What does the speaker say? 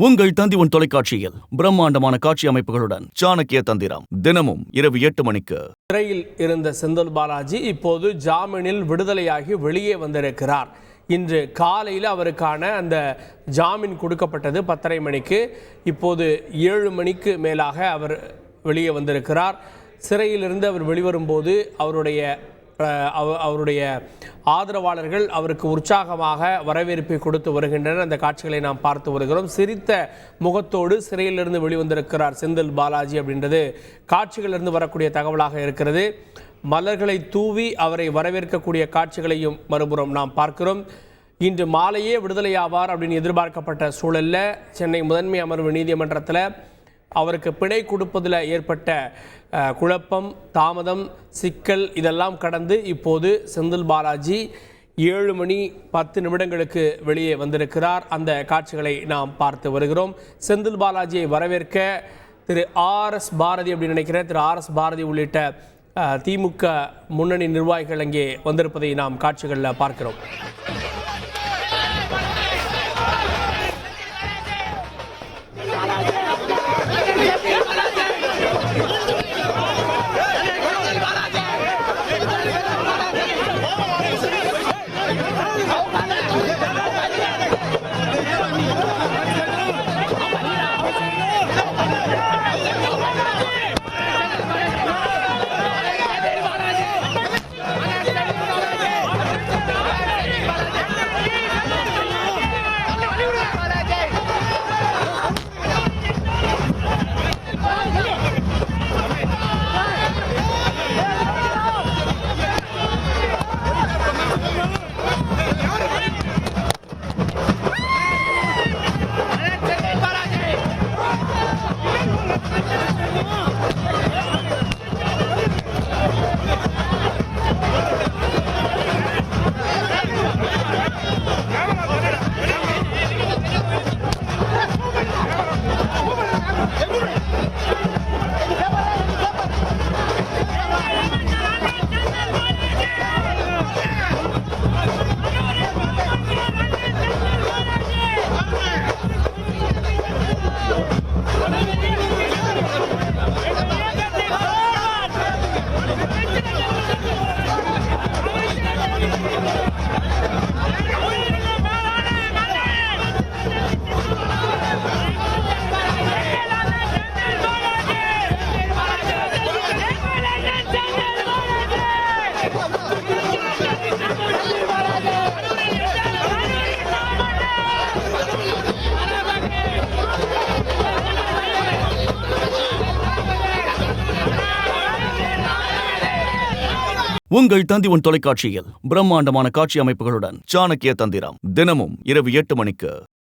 உங்கள் தந்தி தொலைக்காட்சியில் பிரம்மாண்டமான காட்சி அமைப்புகளுடன் சாணக்கிய தந்திரம் தினமும் இரவு 8 மணிக்கு. சிறையில் இருந்த செந்தில் பாலாஜி இப்போது ஜாமீனில் விடுதலையாகி வெளியே வந்திருக்கிறார். இன்று காலையில் அவருக்கான அந்த ஜாமீன் கொடுக்கப்பட்டது 10:30 மணிக்கு. இப்போது 7 மணிக்கு மேலாக அவர் வெளியே வந்திருக்கிறார். சிறையிலிருந்து அவர் வெளிவரும்போது அவருடைய ஆதரவாளர்கள் அவருக்கு உற்சாகமாக வரவேற்பை கொடுத்து வருகின்றனர். அந்த காட்சிகளை நாம் பார்த்து வருகிறோம். சிரித்த முகத்தோடு சிறையிலிருந்து வெளிவந்திருக்கிறார் செந்தில் பாலாஜி அப்படின்றது காட்சிகளிலிருந்து வரக்கூடிய தகவலாக இருக்கிறது. மலர்களை தூவி அவரை வரவேற்கக்கூடிய காட்சிகளையும் மறுபுறம் நாம் பார்க்கிறோம். இன்று மாலையே விடுதலையாவார் அப்படின்னு எதிர்பார்க்கப்பட்ட சூழலில் சென்னை முதன்மை அமர்வு நீதிமன்றத்தில் அவருக்கு பிணை கொடுப்பதில் ஏற்பட்ட குழப்பம், தாமதம், சிக்கல் இதெல்லாம் கடந்து இப்போது செந்தில் பாலாஜி 7 மணி 10 நிமிடங்களுக்கு வெளியே வந்திருக்கிறார். அந்த காட்சிகளை நாம் பார்த்து வருகிறோம். செந்தில் பாலாஜியை வரவேற்க திரு RS பாரதி அப்படின்னு நினைக்கிறேன், திரு RS பாரதி உள்ளிட்ட திமுக முன்னணி நிர்வாகிகள் அங்கே வந்திருப்பதை நாம் காட்சிகளில் பார்க்கிறோம். உங்கள் தந்தி தொலைக்காட்சியில் பிரம்மாண்டமான காட்சி அமைப்புகளுடன் சாணக்கிய தந்திரம் தினமும் இரவு 8 மணிக்கு.